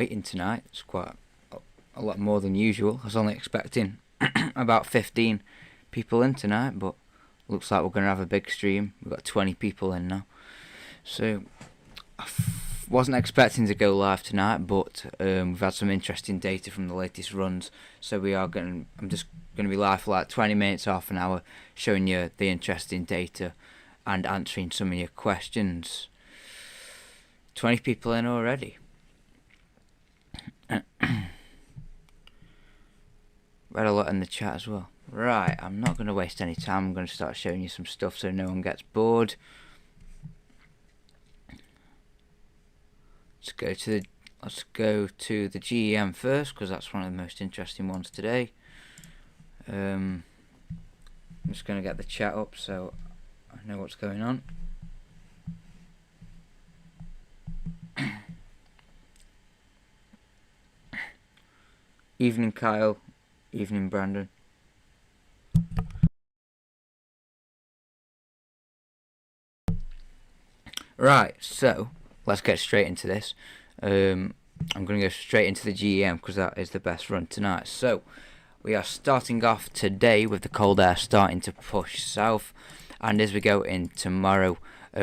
waiting tonight. It's quite a lot more than usual. I was only expecting about 15 people in tonight, but looks like we're going to have a big stream. We've got 20 people in now. So I wasn't expecting to go live tonight, but we've had some interesting data from the latest runs. So I'm just going to be live for like 20 minutes, half an hour, showing you the interesting data and answering some of your questions. 20 people in already. Read a lot in the chat as well. Right, I'm not going to waste any time. I'm going to start showing you some stuff so no one gets bored. Let's go to the GEM first, because that's one of the most interesting ones today. I'm just going to get the chat up so I know what's going on. Evening, Kyle. Evening, Brandon. Right, so let's get straight into this. I'm going to go straight into the GEM because that is the best run tonight. So we are starting off today with the cold air starting to push south, and as we go in tomorrow,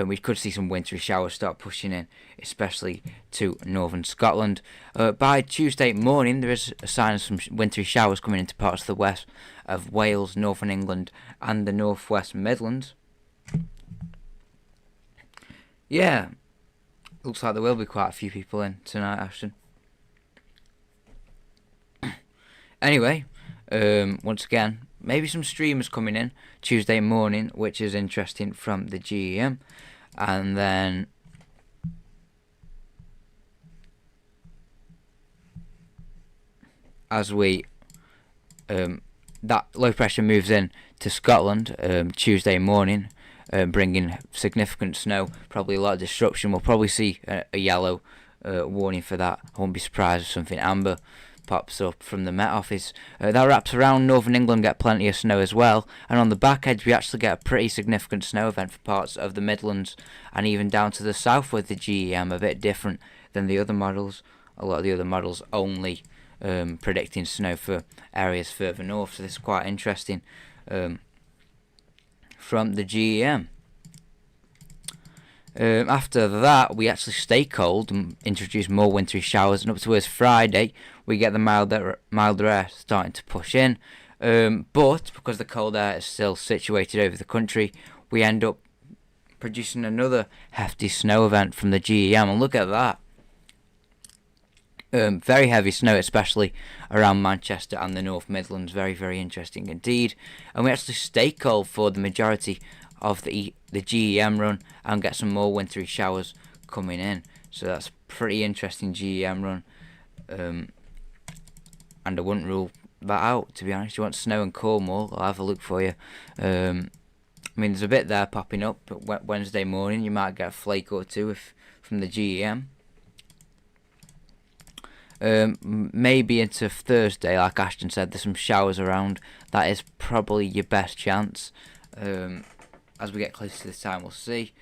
we could see some wintry showers start pushing in, especially to northern Scotland. By Tuesday morning, there is a sign of some wintry showers coming into parts of the west of Wales, northern England, and the northwest Midlands. Yeah, looks like there will be quite a few people in tonight, Ashton. Anyway, once again, maybe some streamers coming in Tuesday morning, which is interesting from the GEM. And then as we that low pressure moves in to Scotland Tuesday morning, bringing significant snow, probably a lot of disruption. We'll probably see a yellow warning for that. I won't be surprised if something amber pops up from the Met Office. That wraps around northern England, get plenty of snow as well, and on the back edge we actually get a pretty significant snow event for parts of the Midlands and even down to the south with the GEM, a bit different than the other models. A lot of the other models only predicting snow for areas further north, so this is quite interesting from the GEM. After that, we actually stay cold and introduce more wintry showers, and up towards Friday, we get the milder air starting to push in. But because the cold air is still situated over the country, we end up producing another hefty snow event from the GEM, and look at that. Very heavy snow, especially around Manchester and the North Midlands. Very, very interesting indeed. And we actually stay cold for the majority of the GEM run and get some more wintry showers coming in. So that's pretty interesting GEM run. And I wouldn't rule that out, to be honest. You want snow in Cornwall, I'll have a look for you. I mean, there's a bit there popping up, but Wednesday morning you might get a flake or two from the GEM. Maybe into Thursday, like Ashton said, there's some showers around. That is probably your best chance. As we get closer to this time, we'll see.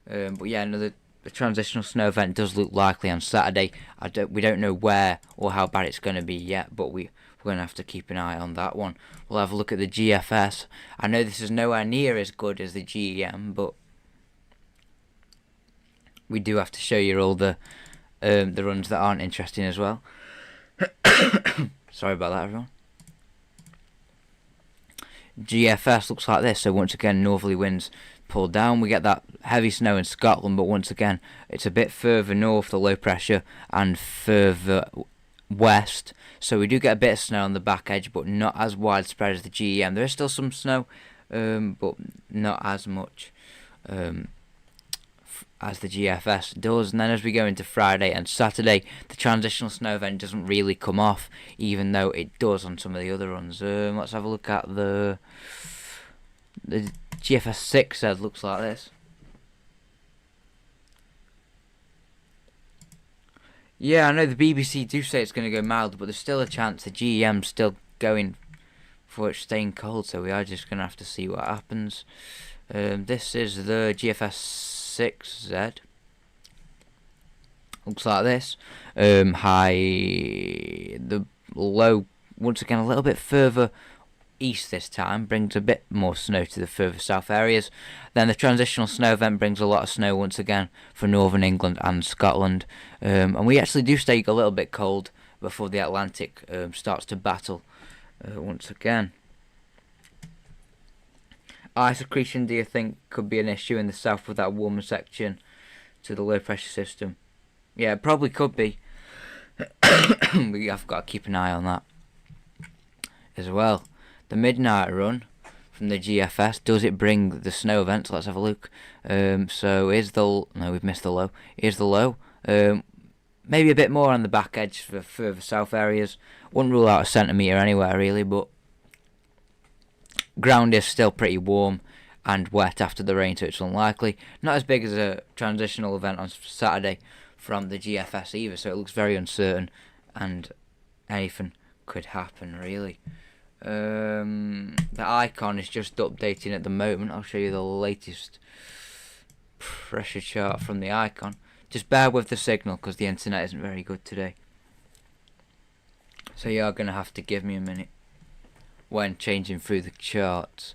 But yeah, the transitional snow event does look likely on Saturday. We don't know where or how bad it's going to be yet, but we're going to have to keep an eye on that one. We'll have a look at the GFS. I know this is nowhere near as good as the GEM, but we do have to show you all the runs that aren't interesting as well. Sorry about that, everyone. GFS looks like this. So once again, northerly winds pull down. We get that heavy snow in Scotland, but once again, it's a bit further north, the low pressure, and further west. So we do get a bit of snow on the back edge, but not as widespread as the GEM. There is still some snow, but not as much as the GFS does. And then as we go into Friday and Saturday, the transitional snow event doesn't really come off, even though it does on some of the other runs. Let's have a look at the GFS 6 said looks like this. Yeah, I know the BBC do say it's going to go mild, but there's still a chance the GEM's still going for it staying cold, so we are just going to have to see what happens. This is the GFS 6Z. looks like this. High, the low once again a little bit further east this time, brings a bit more snow to the further south areas. Then the transitional snow event brings a lot of snow once again for northern England and Scotland. And we actually do stay a little bit cold before the Atlantic starts to battle once again. Ice accretion, do you think, could be an issue in the south with that warmer section to the low pressure system? Yeah, it probably could be. We have got to keep an eye on that as well. The midnight run from the GFS, does it bring the snow events? Let's have a look. So here's the, no, we've missed the low. Here's the low. Maybe a bit more on the back edge for further south areas. Wouldn't rule out a centimetre anywhere really, but ground is still pretty warm and wet after the rain, so it's unlikely. Not as big as a transitional event on Saturday from the GFS either, so it looks very uncertain and anything could happen really. The icon is just updating at the moment. I'll show you the latest pressure chart from the icon. Just bear with the signal because the internet isn't very good today, so you are going to have to give me a minute when changing through the charts,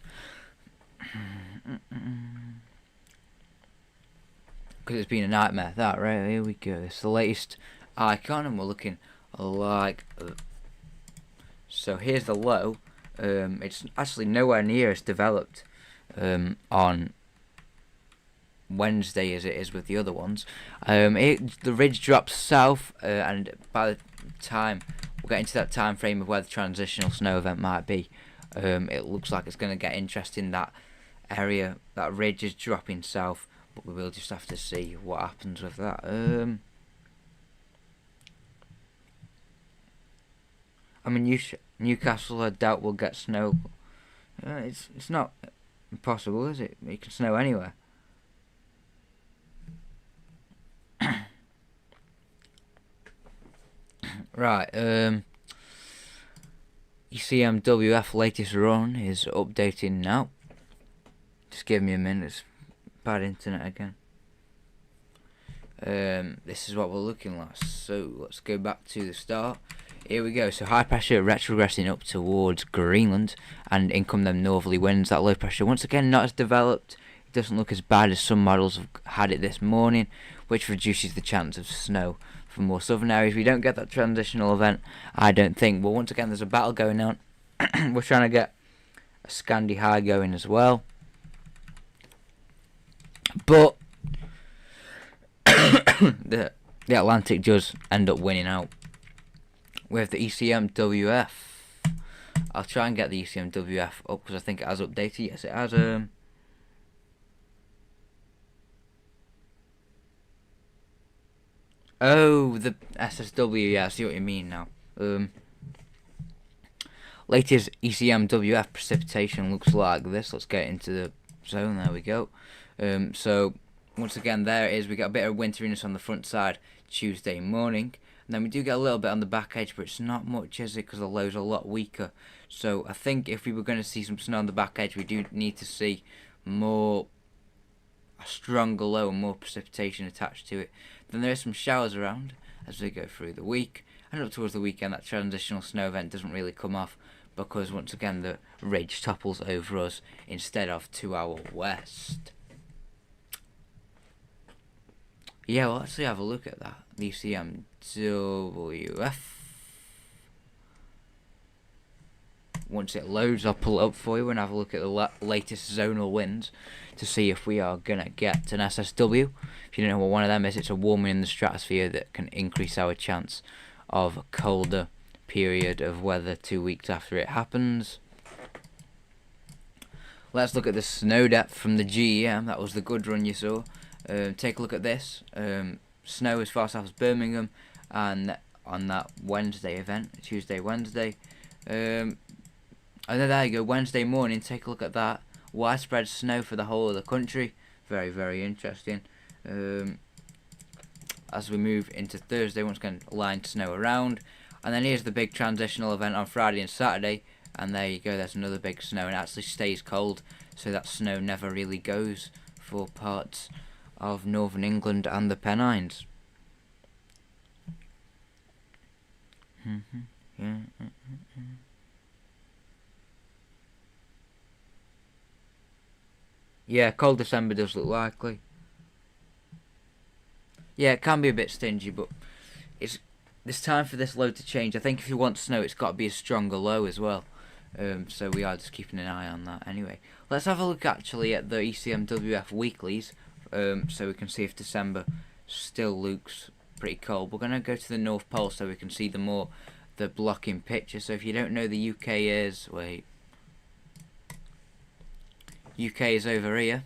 because it's been a nightmare. That right, here we go. It's the latest icon and we're looking like so. Here's the low. It's actually nowhere near as developed on Wednesday as it is with the other ones. The ridge drops south, and by the time we'll get into that time frame of where the transitional snow event might be, it looks like it's going to get interesting. That area, that ridge is dropping south, but we will just have to see what happens with that. I mean, Newcastle, I doubt will get snow. It's not impossible, is it? It can snow anywhere. Right, ECMWF latest run is updating now. Just give me a minute, it's bad internet again. This is what we're looking like, so let's go back to the start. Here we go, so high pressure retrogressing up towards Greenland, and in come them northerly winds. That low pressure, once again, not as developed. It doesn't look as bad as some models have had it this morning, which reduces the chance of snow for more southern areas. We don't get that transitional event, I don't think. But once again, there's a battle going on. We're trying to get a Scandi high going as well, but the Atlantic does end up winning out with the ECMWF. I'll try and get the ECMWF up because I think it has updated. Yes, it has. Oh, the SSW. Yeah, I see what you mean now. Latest ECMWF precipitation looks like this. Let's get into the zone. There we go. So once again, there it is. We got a bit of winteriness on the front side Tuesday morning, and then we do get a little bit on the back edge, but it's not much, is it? Because the low's a lot weaker. So I think if we were going to see some snow on the back edge, we do need to see a stronger low and more precipitation attached to it. Then there is some showers around as we go through the week, and up towards the weekend that transitional snow event doesn't really come off, because once again the ridge topples over us instead of to our west. Yeah, well, let's have a look at that. The ECMWF. Once it loads, I'll pull it up for you and have a look at the latest zonal winds to see if we are going to get an SSW. If you don't know what one of them is, it's a warming in the stratosphere that can increase our chance of a colder period of weather 2 weeks after it happens. Let's look at the snow depth from the GEM. That was the good run you saw. Take a look at this. Snow as far south as Birmingham, and on that Wednesday event, Tuesday, Wednesday. And then there you go, Wednesday morning, take a look at that. Widespread snow for the whole of the country. Very, very interesting. As we move into Thursday, once again, lined snow around. And then here's the big transitional event on Friday and Saturday. And there you go, there's another big snow, and it actually stays cold. So that snow never really goes for parts of northern England and the Pennines. Yeah, cold December does look likely. Yeah, it can be a bit stingy, but it's time for this low to change. I think if you want snow, it's got to be a stronger low as well. So we are just keeping an eye on that. Anyway, let's have a look actually at the ECMWF weeklies, so we can see if December still looks pretty cold. We're gonna go to the North Pole so we can see the blocking picture. So if you don't know, the UK is UK is over here.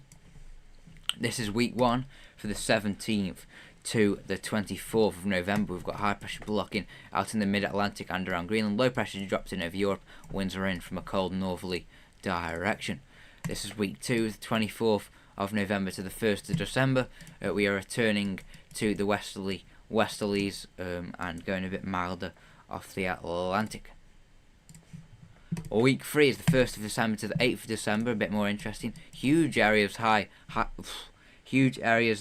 This is week 1 for the 17th to the 24th of November. We've got high pressure blocking out in the mid-Atlantic and around Greenland. Low pressure dropped in over Europe. Winds are in from a cold northerly direction. This is week 2, the 24th of November to the 1st of December. We are returning to the westerlies and going a bit milder off the Atlantic. Week 3 is the 1st of December to the 8th of December. A bit more interesting. Huge areas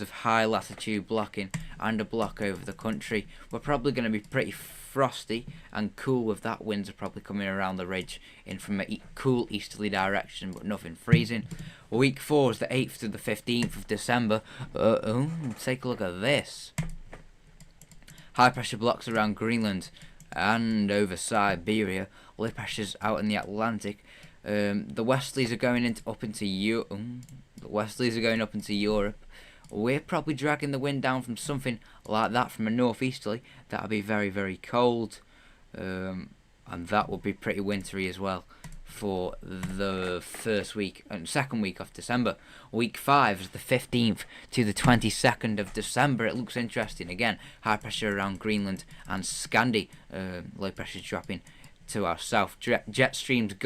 of high latitude blocking and a block over the country. We're probably going to be pretty frosty and cool with that. Winds are probably coming around the ridge in from a cool easterly direction, but nothing freezing. Week 4 is the 8th to the 15th of December. Take a look at this. High pressure blocks around Greenland and over Siberia. Low pressures out in the Atlantic. The westerlies are going up into Europe. We're probably dragging the wind down from something like that, from a northeasterly. That'll be very, very cold, and that will be pretty wintry as well for the first week and second week of December. Week 5 is the 15th to the 22nd of December. It looks interesting again. High pressure around Greenland and Scandi. Low pressure dropping to our south. Jet stream has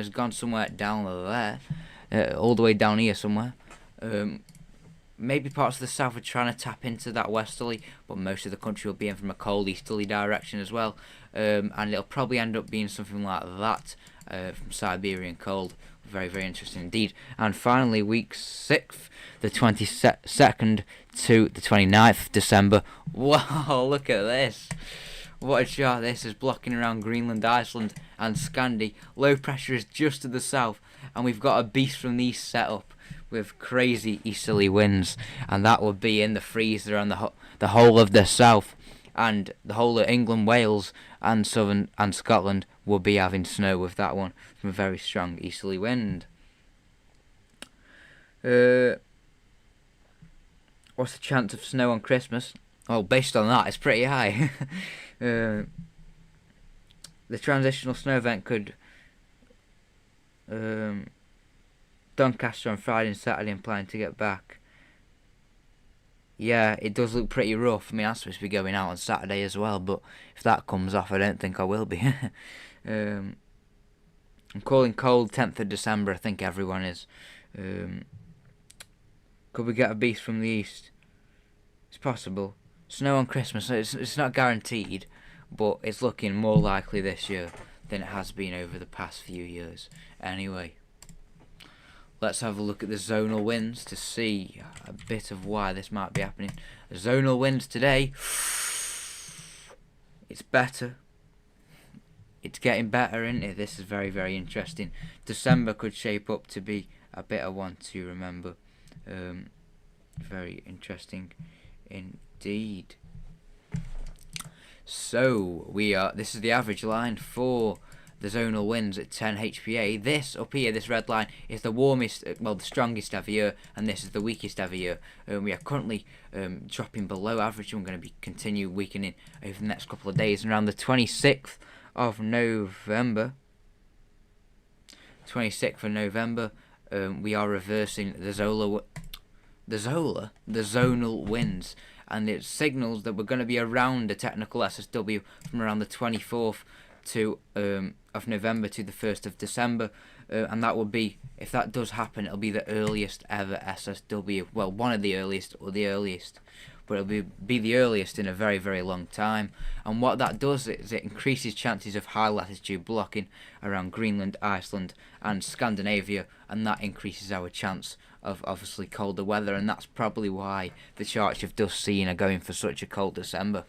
gone somewhere down there, all the way down here somewhere. Maybe parts of the south are trying to tap into that westerly, but most of the country will be in from a cold easterly direction as well, and it'll probably end up being something like that from Siberian cold. Very, very interesting indeed. And finally, week 6, the 22nd to the 29th of December. Wow, look at this. What a chart this is, blocking around Greenland, Iceland and Scandi. Low pressure is just to the south, and we've got a beast from the east set up with crazy easterly winds, and that would be in the freezer on the whole of the south, and the whole of England, Wales and southern and Scotland will be having snow with that one from a very strong easterly wind. What's the chance of snow on Christmas? Oh, based on that, it's pretty high. The transitional snow event could Doncaster on Friday and Saturday. I'm planning to get back. Yeah, it does look pretty rough. I mean, I'm supposed to be going out on Saturday as well, but if that comes off, I don't think I will be. I'm calling cold 10th of December. I think everyone is. Could we get a beast from the east? It's possible. Snow on Christmas, it's not guaranteed, but it's looking more likely this year than it has been over the past few years. Anyway, let's have a look at the zonal winds to see a bit of why this might be happening. The zonal winds today, it's better. It's getting better, isn't it? This is very, very interesting. December could shape up to be a better one to remember. Very interesting indeed. So this is the average line for the zonal winds at 10 HPA. This up here, this red line, is the warmest, the strongest ever year, and this is the weakest ever year. We are currently dropping below average, and we're going to be continue weakening over the next couple of days. And around the 26th of November, we are reversing the zonal winds, and it signals that we're going to be around a technical SSW from around the 24th of November to the 1st of December, and that will be, if that does happen, it'll be the earliest ever SSW. Well, one of the earliest, or the earliest, but it'll be the earliest in a very, very long time. And what that does is it increases chances of high latitude blocking around Greenland, Iceland and Scandinavia, and that increases our chance of obviously colder weather, and that's probably why the charts you've just seen are going for such a cold December.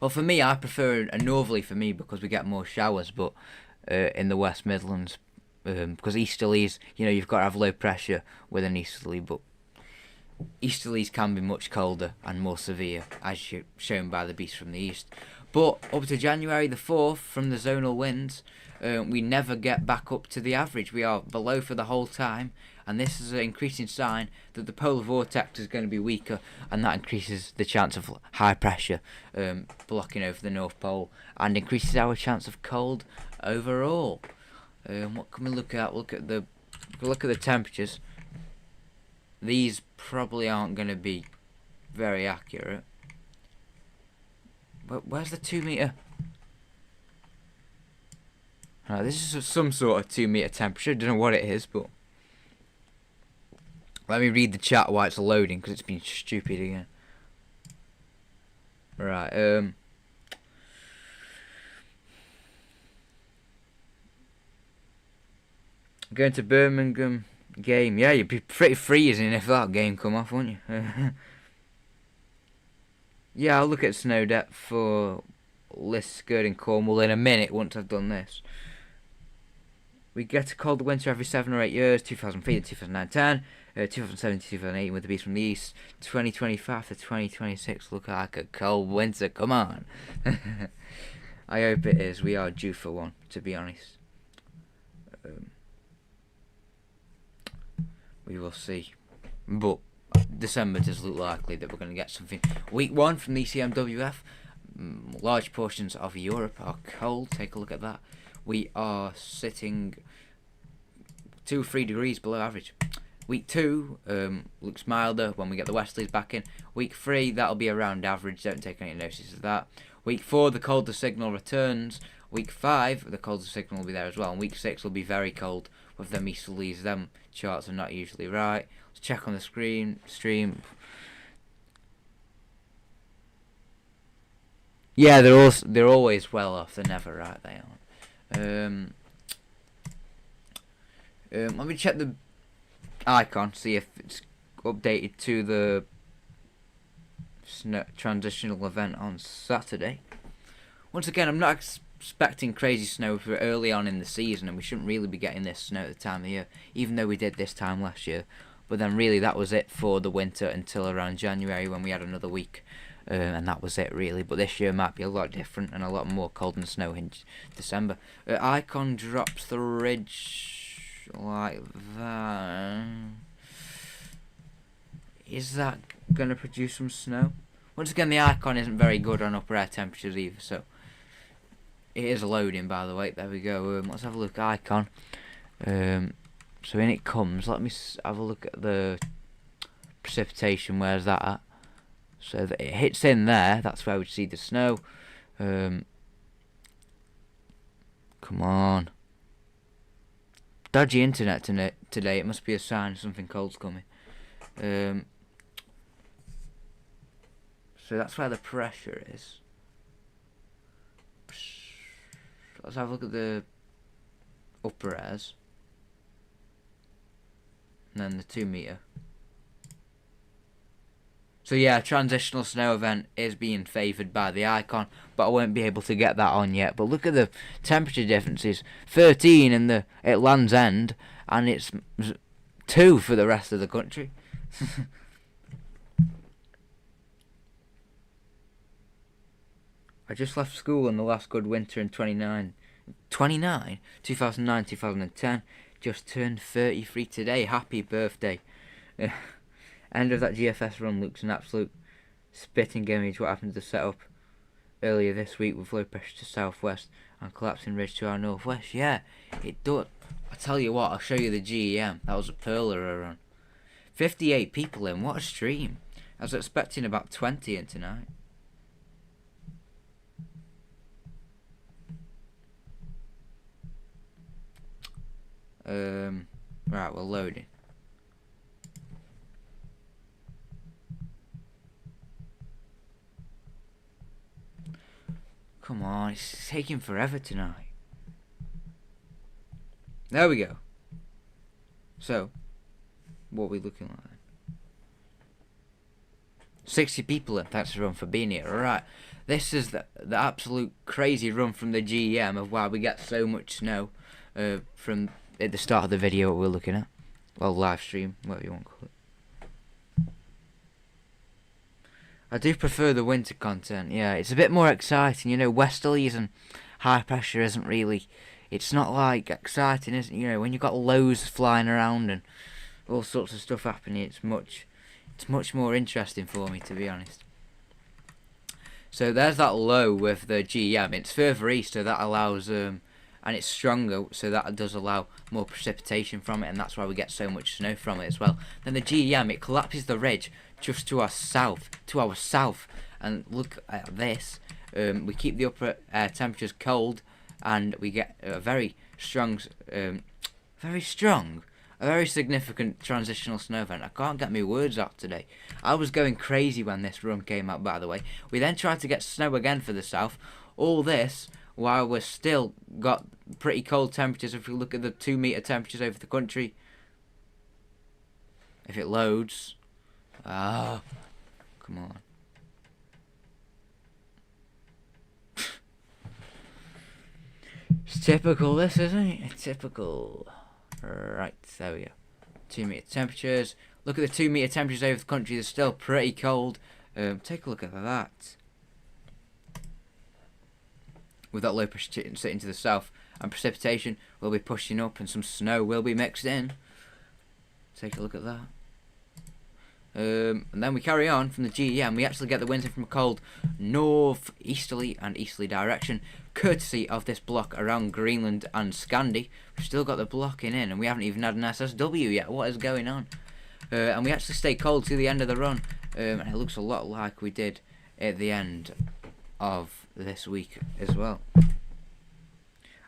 Well, for me, I prefer a northerly for me because we get more showers, but in the West Midlands, because easterlies, you've got to have low pressure with an easterly, but easterlies can be much colder and more severe, as shown by the beast from the east. But up to January the 4th, from the zonal winds, we never get back up to the average. We are below for the whole time, and this is an increasing sign that the polar vortex is going to be weaker, and that increases the chance of high pressure blocking over the North Pole, and increases our chance of cold overall. What can we look at? Look at the temperatures. These probably aren't going to be very accurate. But where's the 2 meter? This is some sort of 2 meter temperature. Don't know what it is, but let me read the chat while it's loading because it's been stupid again. Right. Going to Birmingham game. Yeah, you'd be pretty freezing if that game come off, wouldn't you? Yeah, I'll look at snow depth for Liskeard in Cornwall in a minute once I've done this. We get a cold winter every 7 or 8 years, 2003 to 2009-10, 2007 to 2008 with the beast from the east, 2025 to 2026 look like a cold winter, come on. I hope it is, we are due for one, to be honest. We will see. But December does look likely that we're going to get something. Week 1 from the ECMWF. Large portions of Europe are cold. Take a look at that. We are sitting 2 or 3 degrees below average. Week 2 looks milder when we get the westerlies back in. Week 3, that'll be around average. Don't take any notice of that. Week 4, the colder signal returns. Week 5, the colder signal will be there as well. And week 6 will be very cold with them easterlies. Them charts are not usually right. Let's check on the stream. Yeah, they're always well off. They're never right. They aren't. Let me check the icon, see if it's updated to the transitional event on Saturday. Once again, I'm not expecting crazy snow for early on in the season, and we shouldn't really be getting this snow at the time of year, even though we did this time last year. But then really that was it for the winter until around January when we had another week, and that was it really. But this year might be a lot different and a lot more cold and snow in December. Icon drops the ridge like that. Is that going to produce some snow? Once again, the icon isn't very good on upper air temperatures either, so it is loading, by the way. There we go. Let's have a look at icon. So in it comes. Let me have a look at the precipitation. Where's that at? So that it hits in there. That's where we see the snow. Come on. Dodgy internet today. It must be a sign something cold's coming. So that's where the pressure is. Let's have a look at the upper airs. And then the 2 meter. So yeah, transitional snow event is being favoured by the icon, but I won't be able to get that on yet. But look at the temperature differences. 13 at Land's End, and it's 2 for the rest of the country. I just left school on the last good winter in 2009, 2010. Just turned 33 today. Happy birthday. End of that GFS run looks an absolute spitting image. What happened to the setup earlier this week with low pressure to southwest and collapsing ridge to our northwest? Yeah, it does. I tell you what, I'll show you the GEM. That was a perler run. 58 people in. What a stream. I was expecting about 20 in tonight. Right, we're loading. Come on, it's taking forever tonight. There we go. So, what are we looking like? 60 people in. Thanks everyone for being here. Right, this is the absolute crazy run from the GEM of why we get so much snow from at the start of the video what we're looking at. Well, live stream, whatever you want to call it. I do prefer the winter content. Yeah, it's a bit more exciting. You know, westerlies and high pressure isn't really. It's not like exciting, isn't it? You know, when you've got lows flying around and all sorts of stuff happening, it's much more interesting for me, to be honest. So there's that low with the GEM. It's further east, so that allows and it's stronger, so that does allow more precipitation from it, and that's why we get so much snow from it as well. Then the GEM, it collapses the ridge just to our south, and look at this. We keep the upper temperatures cold, and we get a very significant transitional snow event. I can't get my words out today. I was going crazy when this run came out, by the way. We then tried to get snow again for the south. All this while we're still got pretty cold temperatures. If we look at the 2 meter temperatures over the country, if it loads, come on. It's typical, this, isn't it? It's typical. Right, there we go. 2 meter temperatures. Look at the 2 meter temperatures over the country. They're still pretty cold. Take a look at that. With that low pressure sitting to the south, and precipitation will be pushing up, and some snow will be mixed in. Take a look at that. And then we carry on from the GEM. We actually get the winds in from a cold north-easterly and easterly direction, courtesy of this block around Greenland and Scandi. We've still got the blocking in, and we haven't even had an SSW yet. What is going on? And we actually stay cold to the end of the run, and it looks a lot like we did at the end of this week as well.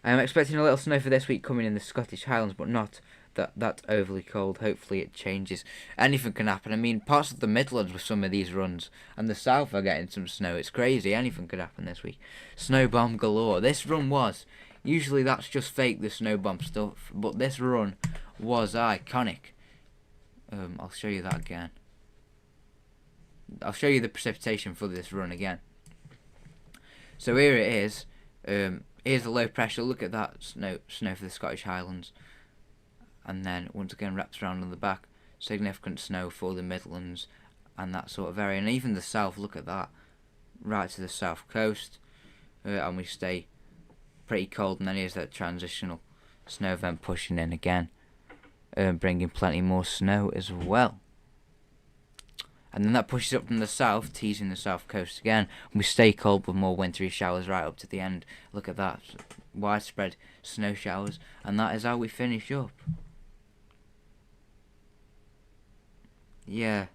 I am expecting a little snow for this week coming in the Scottish Highlands, but not that overly cold. Hopefully it changes. Anything can happen. I mean, parts of the Midlands with some of these runs, and the south are getting some snow. It's crazy. Anything could happen this week. Snow bomb galore. This run was. Usually that's just fake, the snow bomb stuff, but this run was iconic. I'll show you that again. I'll show you the precipitation for this run again. So here it is. Here's the low pressure. Look at that snow for the Scottish Highlands. And then once again wraps around on the back. Significant snow for the Midlands and that sort of area. And even the south, look at that. Right to the south coast. And we stay pretty cold. And then here's that transitional snow event pushing in again. Bringing plenty more snow as well. And then that pushes up from the south, teasing the south coast again. And we stay cold with more wintry showers right up to the end. Look at that. Widespread snow showers. And that is how we finish up. Yeah.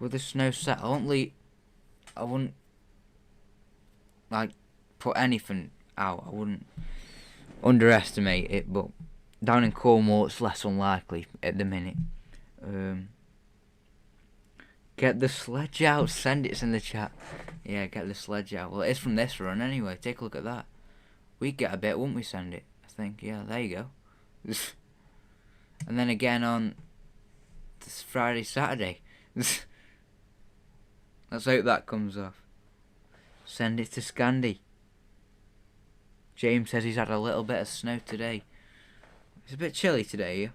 With the snow set, I wouldn't like put anything out. I wouldn't underestimate it, but down in Cornwall it's less unlikely at the minute. Get the sledge out. Send it's in the chat. Yeah, get the sledge out. Well, it's from this run anyway. Take a look at that. We'd get a bit, wouldn't we, send it? I think. Yeah, there you go. And then again on this Friday, Saturday. Let's hope that comes off. Send it to Scandi. James says he's had a little bit of snow today. It's a bit chilly today, yeah?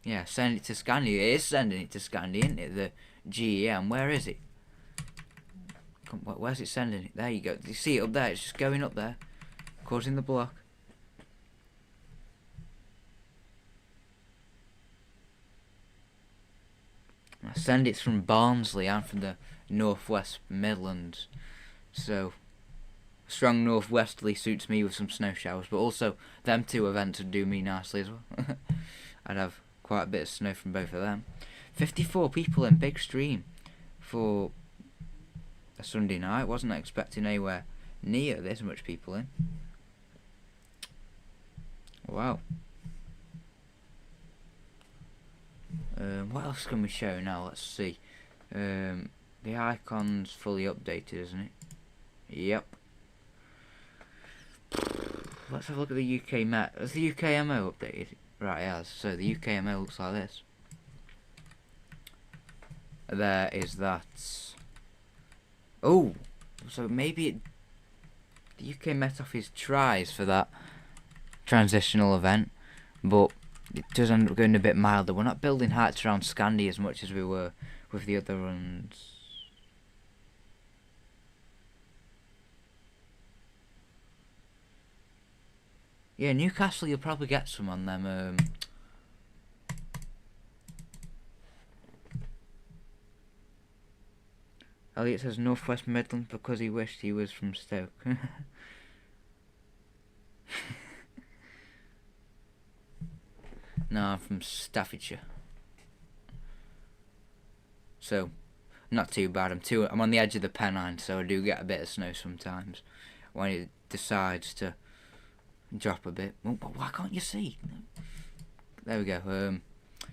Yeah, send it to Scandi. It is sending it to Scandi, isn't it? The GEM. Where is it? Where's it sending it? There you go. Do you see it up there? It's just going up there. Causing the block. I send it from Barnsley and from the northwest Midlands. So strong northwesterly suits me with some snow showers, but also them two events would do me nicely as well. I'd have quite a bit of snow from both of them. 54 people in, big stream for a Sunday night. Wasn't expecting anywhere near this much people in. Wow. What else can we show now? Let's see. The icon's fully updated, isn't it? Yep. let's have a look at the UK Met. Has the UK MO updated? Right, it has. So the UK MO looks like this. There is that. Oh, so maybe the UK Met Office tries for that transitional event, but it does end up going a bit milder. We're not building heights around Scandi as much as we were with the other runs. Yeah, Newcastle, you'll probably get some on them. Elliot says Northwest Midlands because he wished he was from Stoke. No, I'm from Staffordshire. So, not too bad. I'm on the edge of the Pennines, so I do get a bit of snow sometimes when it decides to drop a bit. Well, why can't you see? There we go.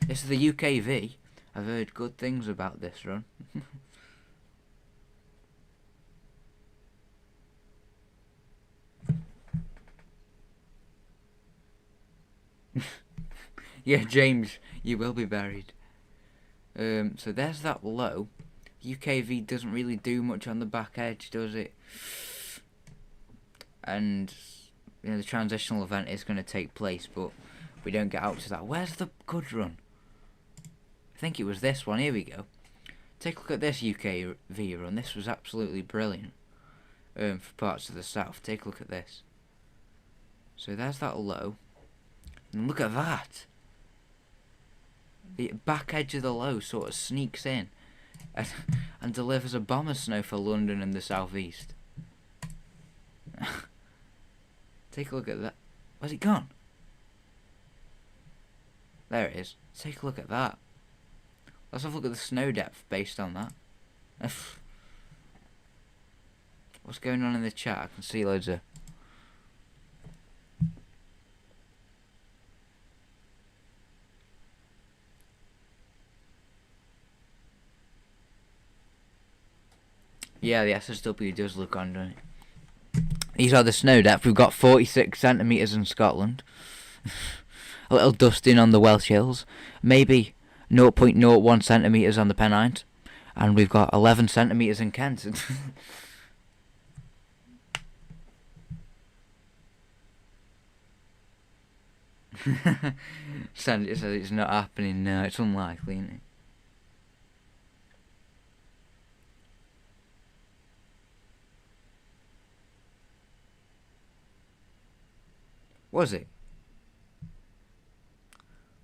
This is the UKV. I've heard good things about this run. Yeah, James, you will be buried. So there's that low. UKV doesn't really do much on the back edge, does it? And you know, the transitional event is going to take place, but we don't get out to that. Where's the good run? I think it was this one. Here we go. Take a look at this UKV run. This was absolutely brilliant for parts of the south. Take a look at this. So there's that low. And look at that. The back edge of the low sort of sneaks in and delivers a bomber snow for London and the southeast. Take a look at that. Where's it gone? There it is. Take a look at that. Let's have a look at the snow depth based on that. What's going on in the chat? I can see loads of... Yeah, the SSW does look on, doesn't it? These are the snow depth. We've got 46 centimetres in Scotland. A little dusting on the Welsh Hills. Maybe 0.01 centimetres on the Pennines. And we've got 11 centimetres in Kent. Sandy says it's not happening now. It's unlikely, isn't it? Was it?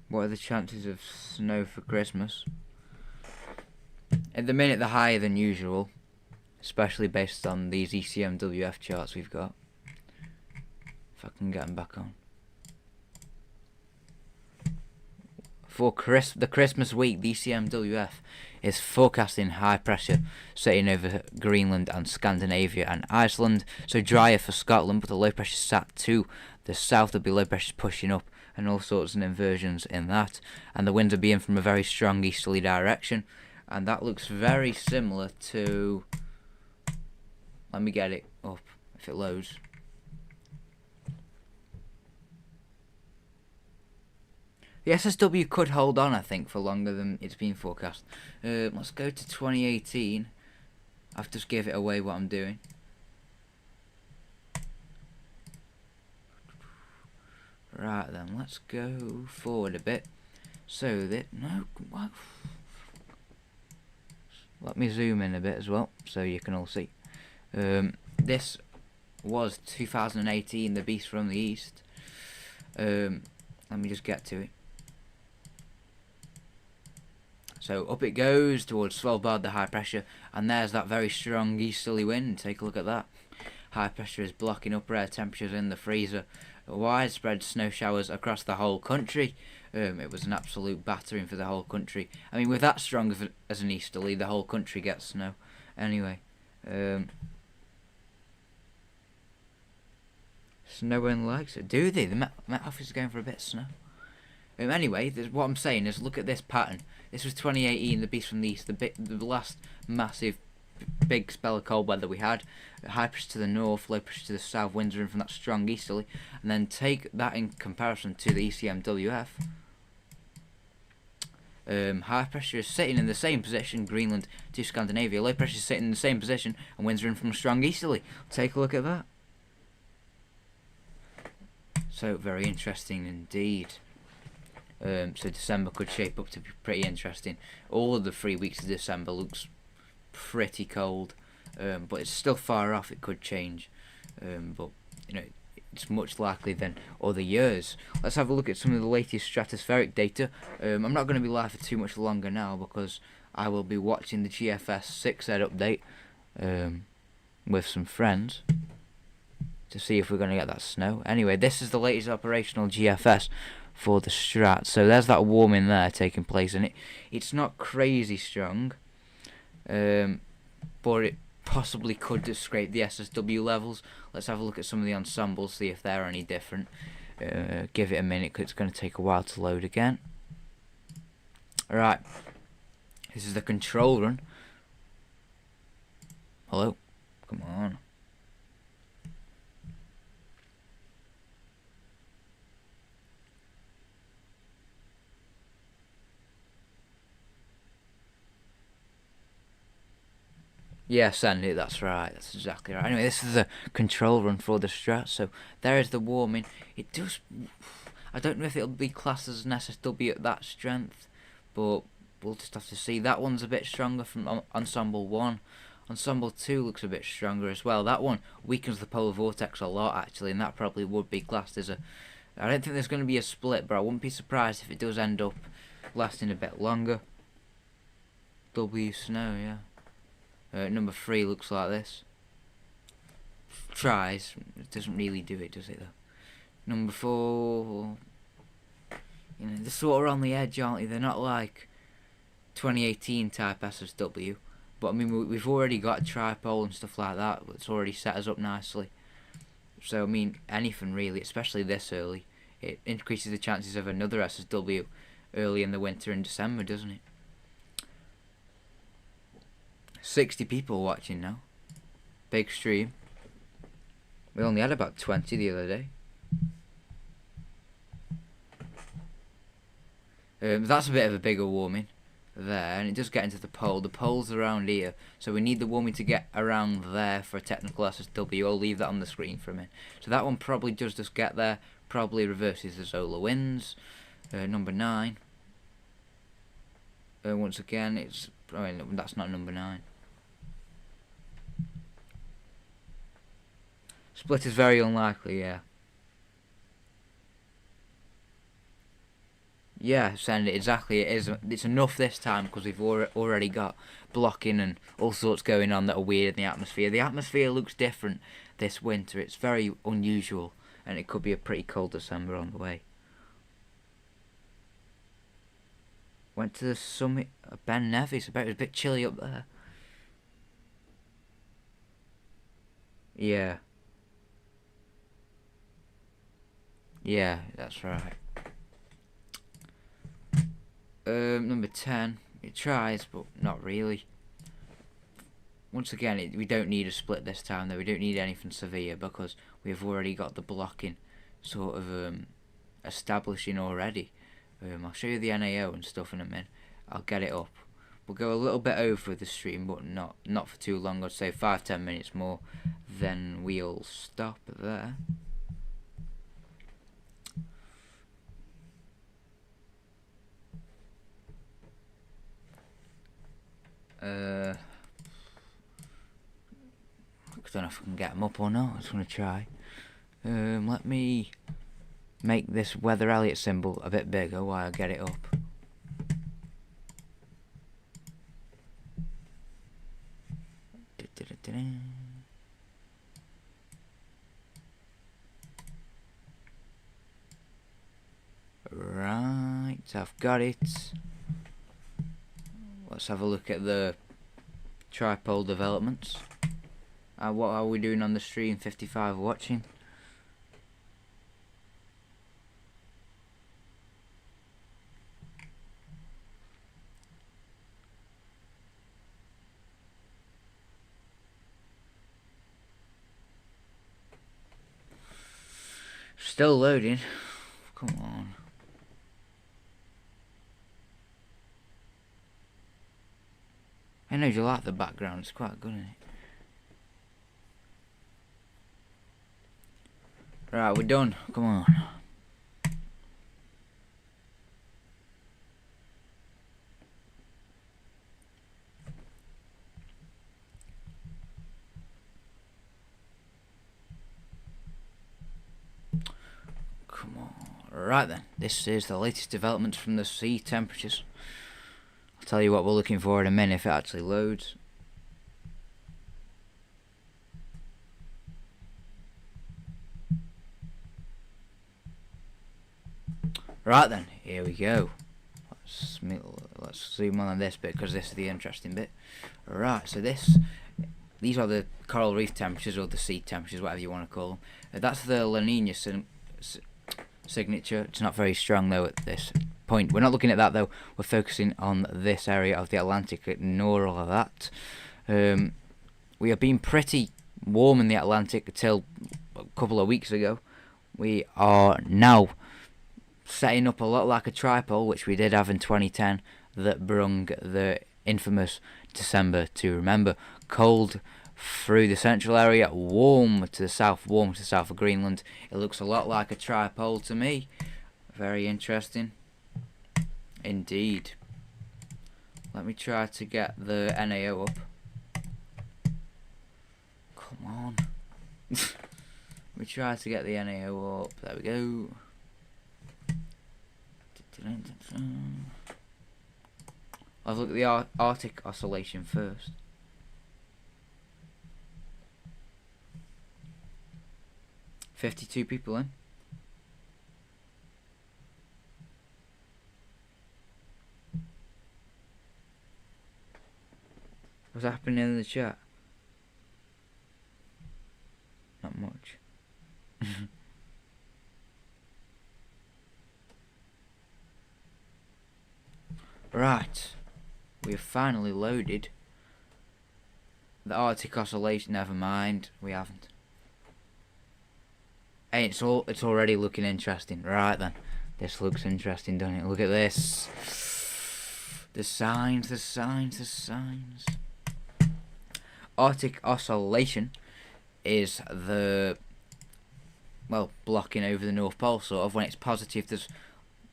What are the chances of snow for Christmas? At the minute, they're higher than usual, especially based on these ECMWF charts we've got. If I can get them back on. For the Christmas week, the ECMWF is forecasting high pressure setting over Greenland and Scandinavia and Iceland. So drier for Scotland, but the low pressure sat to the south. There'll be low pressure pushing up and all sorts of inversions in that. And the winds are being from a very strong easterly direction. And that looks very similar to... Let me get it up if it loads. The SSW could hold on, I think, for longer than it's been forecast. Let's go to 2018. I've just gave it away what I'm doing. Right then, let's go forward a bit. So that... No, what? Let me zoom in a bit as well, so you can all see. This was 2018, the Beast from the East. Let me just get to it. So up it goes towards Svalbard, the high pressure, and there's that very strong easterly wind. Take a look at that. High pressure is blocking up air temperatures in the freezer. Widespread snow showers across the whole country. It was an absolute battering for the whole country. I mean, with that strong as an easterly, the whole country gets snow. Anyway, snow and likes it. Do they? The Met Office is going for a bit of snow. Anyway, what I'm saying is, look at this pattern. This was 2018, the Beast from the East, the last massive big spell of cold weather we had. High pressure to the north, low pressure to the south, winds are in from that strong easterly, and then take that in comparison to the ECMWF. High pressure is sitting in the same position, Greenland to Scandinavia. Low pressure is sitting in the same position, and winds are in from a strong easterly. Take a look at that. So very interesting indeed. So December could shape up to be pretty interesting. All of the 3 weeks of December looks pretty cold, but it's still far off. It could change, but you know, it's much likely than other years. Let's have a look at some of the latest stratospheric data. I'm not going to be live for too much longer now because I will be watching the GFS 6 Ed update with some friends to see if we're going to get that snow. Anyway, this is the latest operational GFS for the Strat. So there's that warming there taking place, and it's not crazy strong, but it possibly could just scrape the SSW levels. Let's have a look at some of the ensembles, see if they're any different. Give it a minute because it's going to take a while to load again. Alright, this is the control run. Hello, come on. Yeah, Sandy, that's right. That's exactly right. Anyway, this is the control run for the Strat. So there is the warming. It does. I don't know if it'll be classed as an SSW at that strength, but we'll just have to see. That one's a bit stronger from Ensemble 1. Ensemble 2 looks a bit stronger as well. That one weakens the polar vortex a lot, actually, and that probably would be classed as a... I don't think there's going to be a split, but I wouldn't be surprised if it does end up lasting a bit longer. W snow, yeah. Number 3 looks like this. Tries. It doesn't really do it, does it, though? Number 4... You know, they're sort of on the edge, aren't they? They're not like 2018 type SSW. But, I mean, we've already got a tripole and stuff like that. It's already set us up nicely. So, I mean, anything really, especially this early. It increases the chances of another SSW early in the winter in December, doesn't it? 60 people watching now. Big stream. We only had about 20 the other day. That's a bit of a bigger warming there, and it does get into the pole. The pole's around here, so we need the warming to get around there for a technical SSW. I'll leave that on the screen for a minute. So that one probably does just get there, probably reverses the solar winds. Number 9. Once again, it's... I mean, that's not number 9. Split is very unlikely, yeah. Yeah, send it, exactly, it is. It's enough this time because we've already got blocking and all sorts going on that are weird in the atmosphere. The atmosphere looks different this winter. It's very unusual, and it could be a pretty cold December on the way. Went to the summit of Ben Nevis. I bet it was a bit chilly up there. Yeah. Yeah, that's right. Number 10. It tries, but not really. Once again, we don't need a split this time, though. We don't need anything severe because we've already got the blocking sort of establishing already. I'll show you the NAO and stuff in a minute. I'll get it up. We'll go a little bit over with the stream, but not for too long. I'd say 5-10 minutes more. Then we'll stop there. I don't know if I can get them up or not. I just want to try. Let me make this Weather Elliott symbol a bit bigger while I get it up. Right, I've got it. Let's have a look at the tripole developments. What are we doing on the stream? 55 watching. Still loading. Come on. I know you like the background, it's quite good, isn't it? Right, we're done. Come on. Come on. Right then, this is the latest developments from the sea temperatures. I'll tell you what we're looking for in a minute if it actually loads. Right then, here we go. Let's zoom on this bit because this is the interesting bit. Right, so these are the coral reef temperatures, or the sea temperatures, whatever you want to call them. That's the La Nina signature. It's not very strong though at this point. We're not looking at that though. We're focusing on this area of the Atlantic. Ignore all of that. We have been pretty warm in the Atlantic until a couple of weeks ago. We are now setting up a lot like a tripole, which we did have in 2010, that brung the infamous December to remember. Cold through the central area, warm to the south of Greenland. It looks a lot like a tripole to me. Very interesting indeed. Let me try to get the NAO up. Come on. Let me try to get the NAO up. There we go. I'll look at the Arctic oscillation first. $52 people in. What's happening in the chat? Not much. Right, we have finally loaded the Arctic oscillation. Never mind, we haven't. Hey, it's already looking interesting. Right then, this looks interesting, doesn't it? Look at this. The signs. Arctic oscillation is the, well, blocking over the North Pole, sort of. When it's positive, there's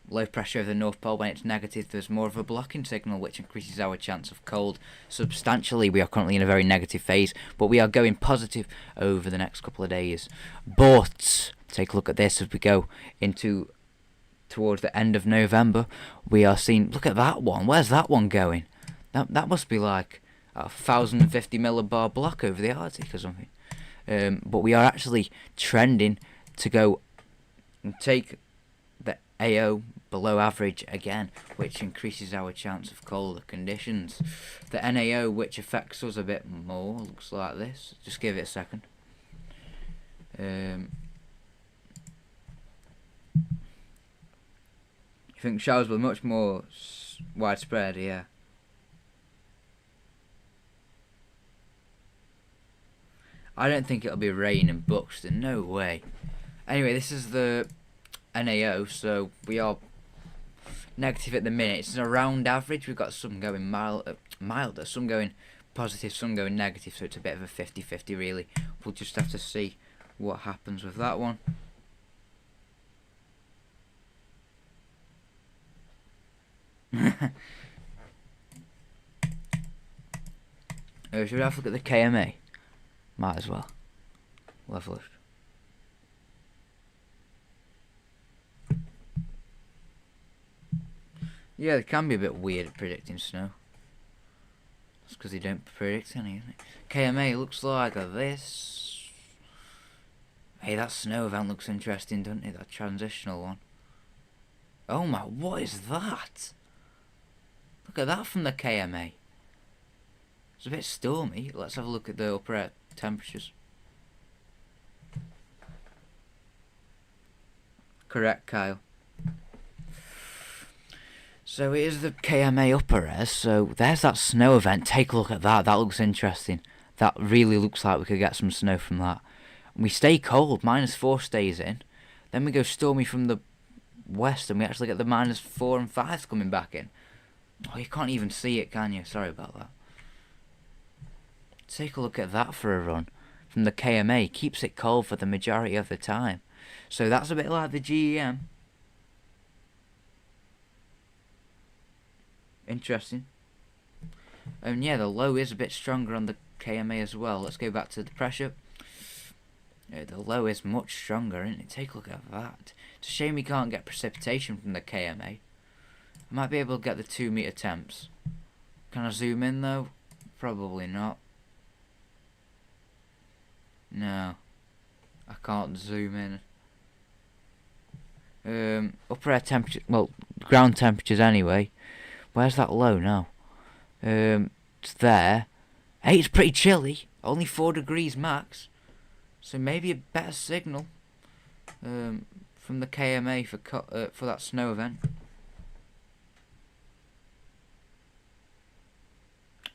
low pressure over the North Pole. When it's negative, there's more of a blocking signal, which increases our chance of cold substantially. We are currently in a very negative phase, but we are going positive over the next couple of days. But take a look at this as we go into towards the end of November. We are seeing, look at that one. Where's that one going? That must be like a 1050 millibar block over the Arctic or something. But we are actually trending to go and take the AO below average again, which increases our chance of colder conditions. The NAO, which affects us a bit more, looks like this. Just give it a second. You think showers were much more widespread? Yeah. I don't think it'll be rain in Buxton. No way. Anyway, this is the NAO, so we are negative at the minute. It's around average. We've got some going milder, some going positive, some going negative, so it's a bit of a 50-50 really. We'll just have to see what happens with that one. Should we have a look at the KMA? Might as well. Level it. Yeah, they can be a bit weird at predicting snow. That's because they don't predict any, isn't it? KMA looks like this. Hey, that snow event looks interesting, doesn't it? That transitional one. Oh my, what is that? Look at that from the KMA. It's a bit stormy. Let's have a look at the upper air temperatures. Correct, Kyle. So it is the KMA upper air. So there's that snow event. Take a look at that. That looks interesting. That really looks like we could get some snow from that. We stay cold. -4 stays in. Then we go stormy from the west, and we actually get the -4 and 5s coming back in. Oh, you can't even see it, can you? Sorry about that. Take a look at that for a run. From the KMA, keeps it cold for the majority of the time. So that's a bit like the GEM. Interesting. And yeah, the low is a bit stronger on the KMA as well. Let's go back to the pressure. The low is much stronger, isn't it? Take a look at that. It's a shame we can't get precipitation from the KMA. I might be able to get the 2 meter temps. Can I zoom in though? Probably not. No, I can't zoom in. Upper air temperature, well, ground temperatures anyway. Where's that low now? It's there. Hey, it's pretty chilly. Only 4 degrees max. So maybe a better signal from the KMA for that snow event.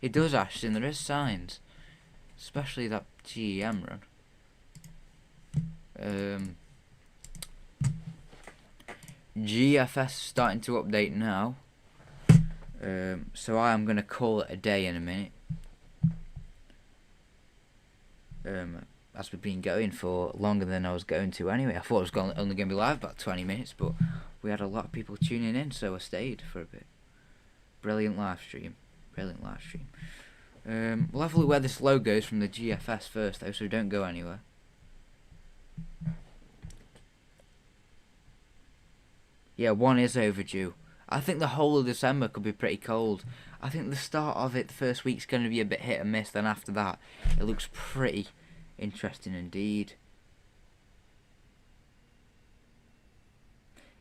It does, Ashton. There is signs, especially that GEM run. GFS starting to update now. So I am going to call it a day in a minute. As we've been going for longer than I was going to anyway. I thought it was only going to be live about 20 minutes, but we had a lot of people tuning in, so I stayed for a bit. Brilliant live stream. Brilliant live stream. We'll have a look where this low goes from the GFS first though, so don't go anywhere. Yeah, 1 is overdue. I think the whole of December could be pretty cold. I think the start of it, the first week's going to be a bit hit and miss, then after that it looks pretty interesting indeed.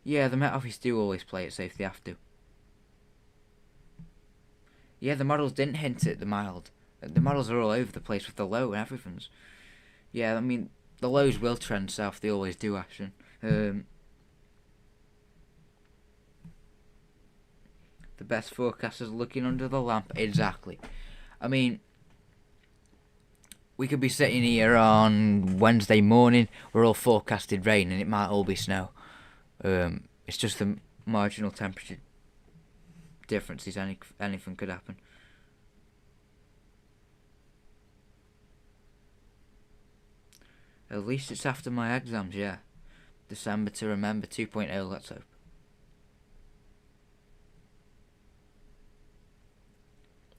Yeah, the Met Office do always play it safe, they have to. Yeah, the models didn't hint at the mild. The models are all over the place with the low and everything's. Yeah, I mean, the lows will trend south, they always do, Ashton. The best forecasters looking under the lamp, exactly. I mean, we could be sitting here on Wednesday morning, we're all forecasted rain and it might all be snow. It's just the marginal temperature differences, anything could happen. At least it's after my exams, yeah. December to remember 2.0, let's hope.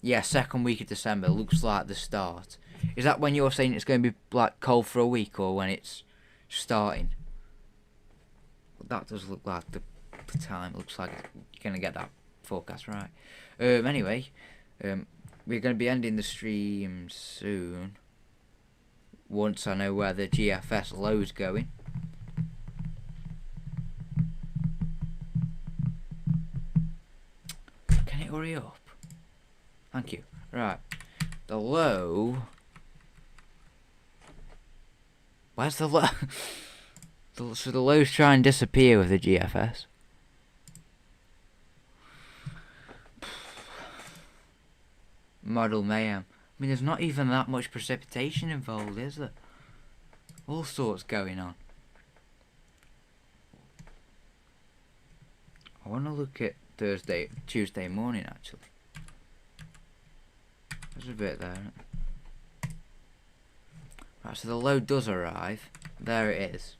Yeah, second week of December looks like the start. Is that when you're saying it's going to be like cold for a week, or when it's starting? That does look like the time. It looks like you're going to get that forecast right. Anyway, we're going to be ending the stream soon. Once I know where the GFS low's going. Can it hurry up? Thank you. Right. The low. Where's the low? So the lows try and disappear with the GFS. Model mayhem. I mean, there's not even that much precipitation involved, is there? All sorts going on. I want to look at Tuesday morning, actually. There's a bit there, isn't it? Right, so the low does arrive. There it is.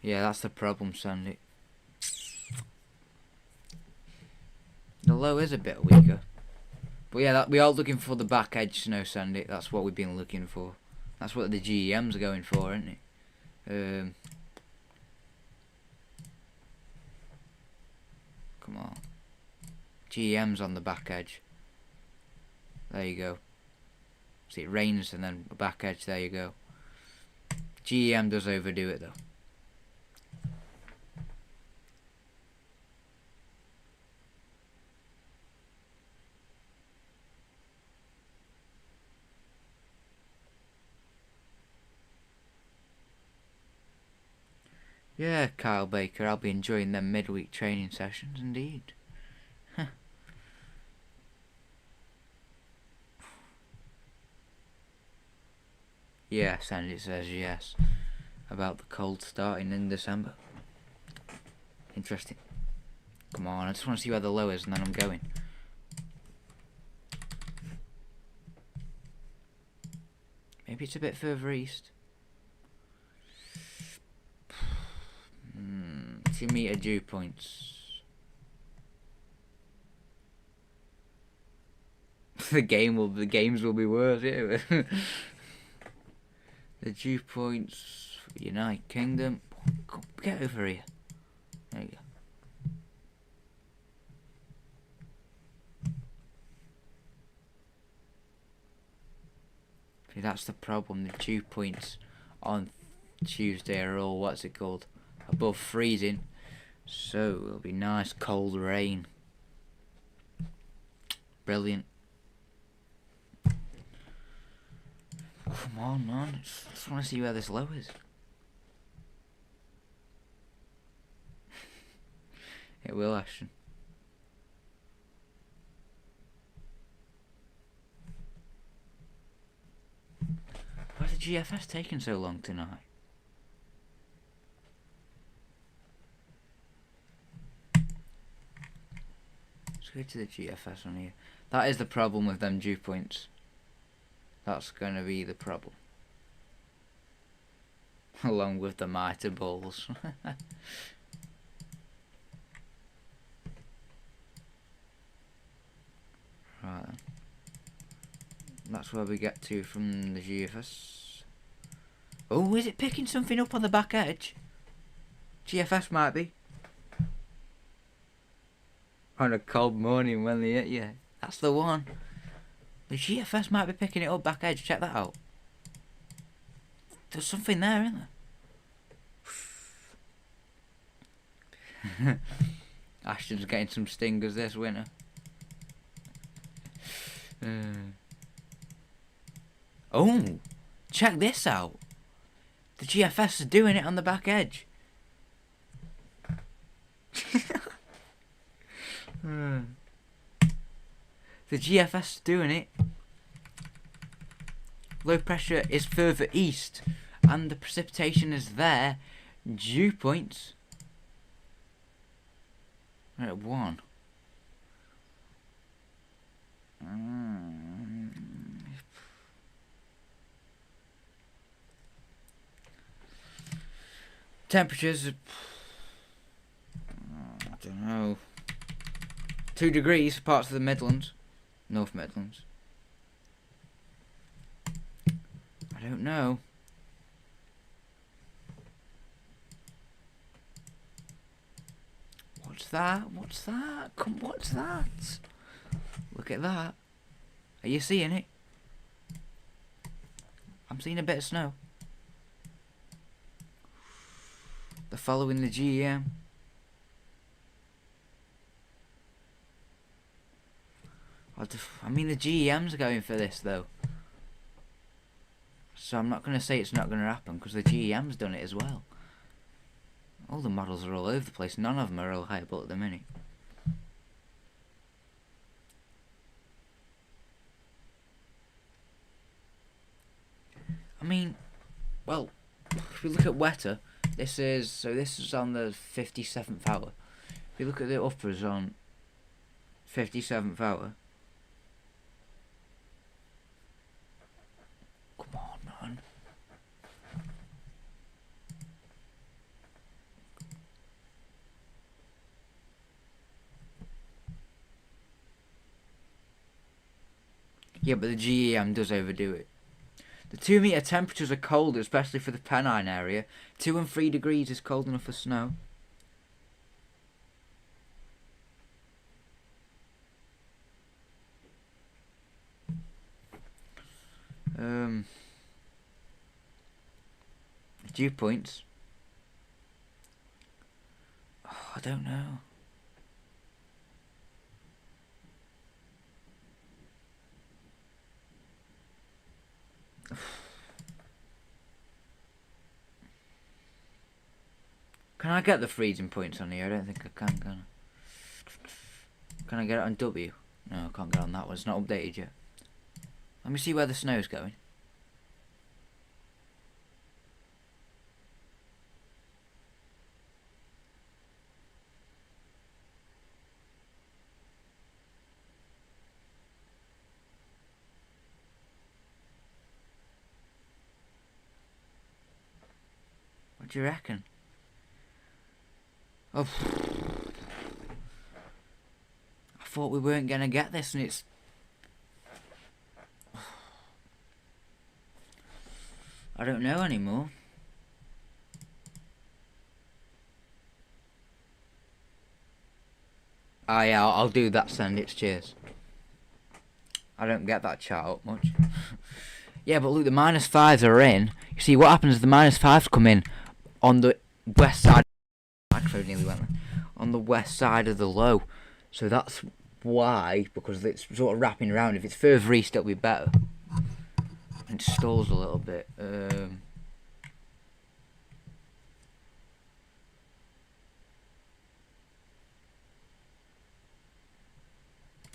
Yeah, that's the problem, Sandy. The low is a bit weaker. But yeah, we are looking for the back edge snow, Sandy. That's what we've been looking for. That's what the GEMs are going for, isn't it? Come on. GEM's on the back edge. There you go. See, it rains and then the back edge, there you go. GEM does overdo it though. Yeah, Kyle Baker, I'll be enjoying them midweek training sessions indeed. Yes, and it says yes about the cold starting in December. Interesting. Come on, I just want to see where the low is and then I'm going. Maybe it's a bit further east. 2 meter dew points. the games will be worse, yeah. The dew points for United Kingdom. Come, get over here. There you go. See, that's the problem. The dew points on Tuesday are all, what's it called, above freezing. So it'll be nice cold rain. Brilliant. Come on, man. I just want to see where this low is. It will, Ashton. Why's the GFS taking so long tonight? Let's go to the GFS on here. That is the problem with them dew points. That's going to be the problem. Along with the mitre balls. Right then. That's where we get to from the GFS. Oh, is it picking something up on the back edge? GFS might be. On a cold morning when they hit you. That's the one. The GFS might be picking it up back edge. Check that out. There's something there, isn't there? Ashton's getting some stingers this winter. Oh, check this out. The GFS is doing it on the back edge. The GFS is doing it. Low pressure is further east and the precipitation is there. Dew points are at 1. Temperatures, I don't know, 2 degrees for parts of the Midlands, North Midlands. I don't know. What's that? What's that? Come, what's that? Look at that. Are you seeing it? I'm seeing a bit of snow. They're following the GEM. I mean, the GEMs are going for this though. So I'm not going to say it's not going to happen because the GEM's done it as well. All the models are all over the place. None of them are reliable at the minute. I mean, well, if we look at wetter, this is on the 57th hour. If you look at the uppers on 57th hour. Come on, man. Yeah, but the GEM does overdo it. The 2 metre temperatures are cold, especially for the Pennine area. 2 and 3 degrees is cold enough for snow. Dew points. Oh, I don't know. Can I get the freezing points on here? I don't think I can I? Can I get it on W? No, I can't get on that one. It's not updated yet. Let me see where the snow's going. What do you reckon? Oh, I thought we weren't gonna get this, and it's. I don't know anymore. Ah, yeah, I'll do that. Send it. Cheers. I don't get that chart up much. Yeah, but look, the -5s are in. You see, what happens is the -5s come in on the west side. Microphone nearly went there. On the west side of the low. So that's why, because it's sort of wrapping around. If it's further east, it'll be better. It stalls a little bit.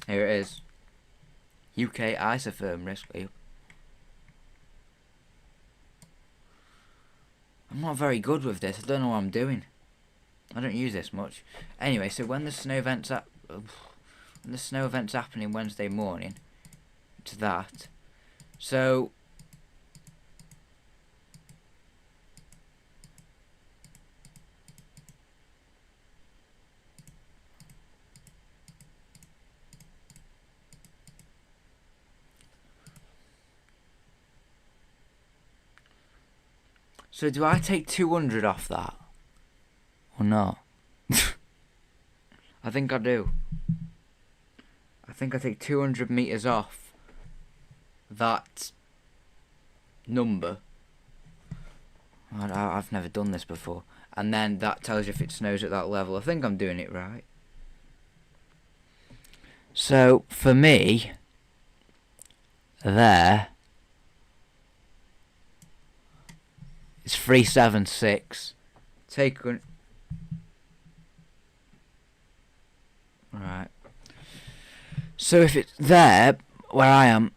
Here it is. UK isotherm risk. I'm not very good with this. I don't know what I'm doing. I don't use this much. Anyway, so when the snow event's happening Wednesday morning, it's that. So do I take 200 off that? Or not? I think I do. I think I take 200 meters off that number. I've never done this before. And then that tells you if it snows at that level. I think I'm doing it right. So, for me, there, it's 376. Take one. Right. So if it's there, where I am,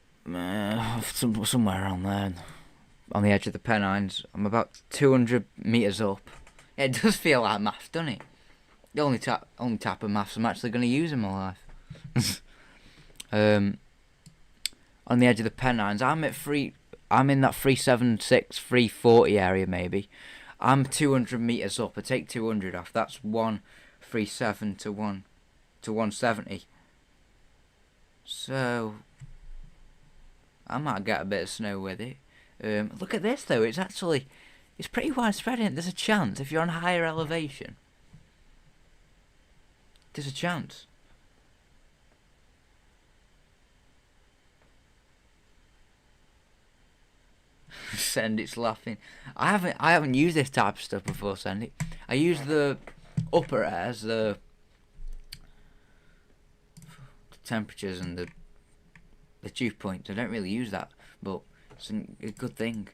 somewhere around there, on the edge of the Pennines, I'm about 200 meters up. Yeah, it does feel like maths, doesn't it? The only type of maths I'm actually going to use in my life. On the edge of the Pennines, I'm in that 376, 340 area maybe. I'm 200 meters up. I take 200 off. That's 137 to 170. So I might get a bit of snow with it. Look at this though. It's pretty widespread. Isn't it? There's a chance if you're on higher elevation. There's a chance. Send it's laughing. I haven't used this type of stuff before. Send it. I use the upper airs, the temperatures and the dew points. I don't really use that, but it's a good thing.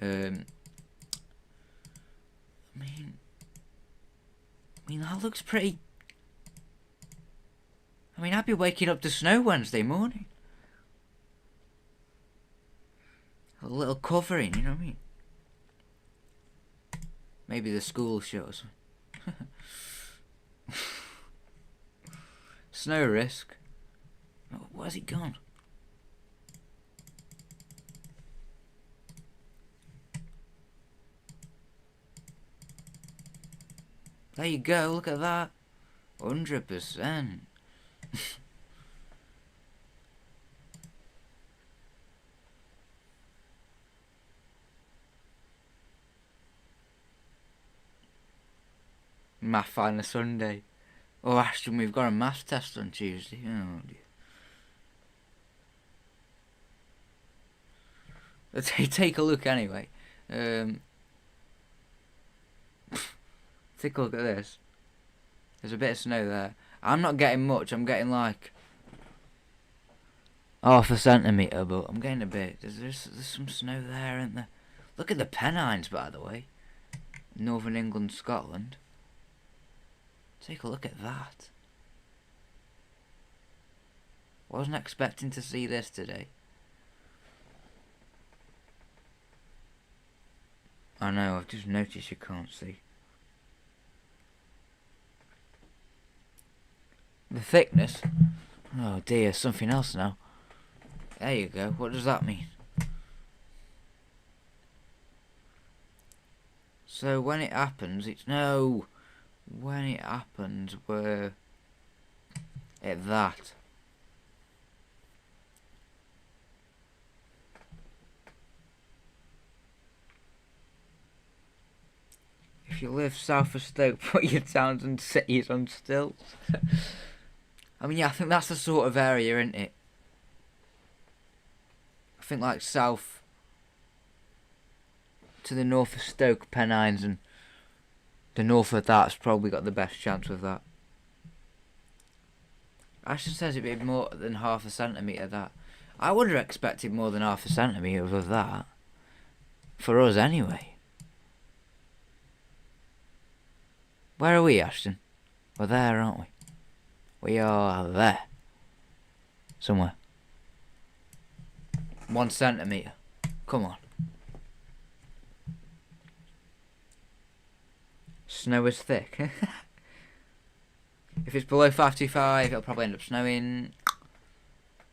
I mean that looks pretty. I mean, I'd be waking up to snow Wednesday morning. A little covering, you know what I mean? Maybe the school shows. Snow risk. Oh, where's it gone? There you go, look at that. 100%. Math on a Sunday. Oh, Ashton, we've got a math test on Tuesday. Oh dear. Take a look anyway. Take a look at this. There's a bit of snow there. I'm not getting much. I'm getting like half a centimetre, but I'm getting a bit. There's some snow there, isn't there? Look at the Pennines, by the way. Northern England, Scotland. Take a look at that. Wasn't expecting to see this today. I know, I've just noticed you can't see. The thickness. Oh dear, something else now. There you go. What does that mean? So when it happens, it's no. When it happens, we're at that. If you live south of Stoke, put your towns and cities on stilts. I mean, yeah, I think that's the sort of area, isn't it? I think like south to the north of Stoke, Pennines, and the north of that's probably got the best chance with that. Ashton says it'd be more than half a centimetre, that. I would have expected more than half a centimetre of that. For us, anyway. Where are we, Ashton? We're there, aren't we? We are there. Somewhere. 1 centimetre. Come on. Snow is thick. If it's below 525, it'll probably end up snowing.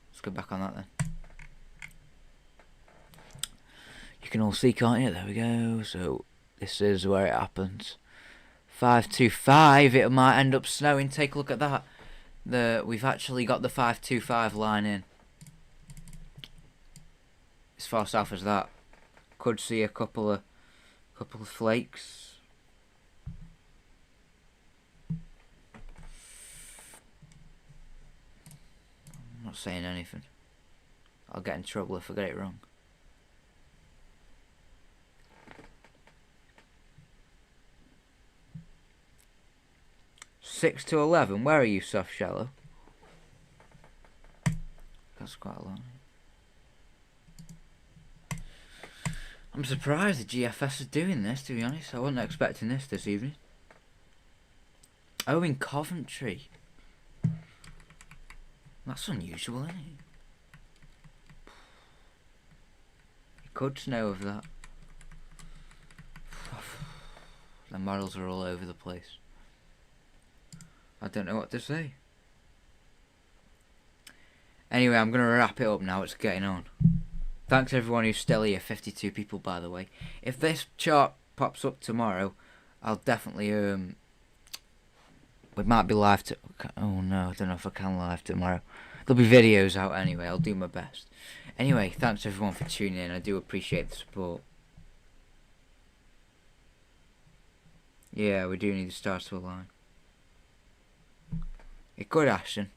Let's go back on that then. You can all see, can't you? There we go. So this is where it happens. 525, it might end up snowing. Take a look at that. We've actually got the 525 line in. As far south as that. Could see a couple of flakes. I'm not saying anything. I'll get in trouble if I get it wrong. Six to 11. Where are you, soft shallow? That's quite a lot. I'm surprised the GFS is doing this, to be honest. I wasn't expecting this evening. Oh, in Coventry. That's unusual, isn't it? It could snow over that. The models are all over the place. I don't know what to say. Anyway, I'm going to wrap it up now. It's getting on. Thanks everyone who's still here. 52 people, by the way. If this chart pops up tomorrow, I'll definitely... we might be live to... Oh no, I don't know if I can live tomorrow. There'll be videos out anyway. I'll do my best. Anyway, thanks everyone for tuning in. I do appreciate the support. Yeah, we do need the stars to align. It could, Ashton.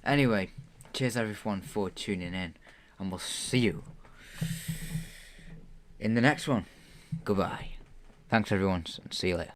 Anyway, cheers everyone for tuning in. And we'll see you in the next one. Goodbye. Thanks everyone, and see you later.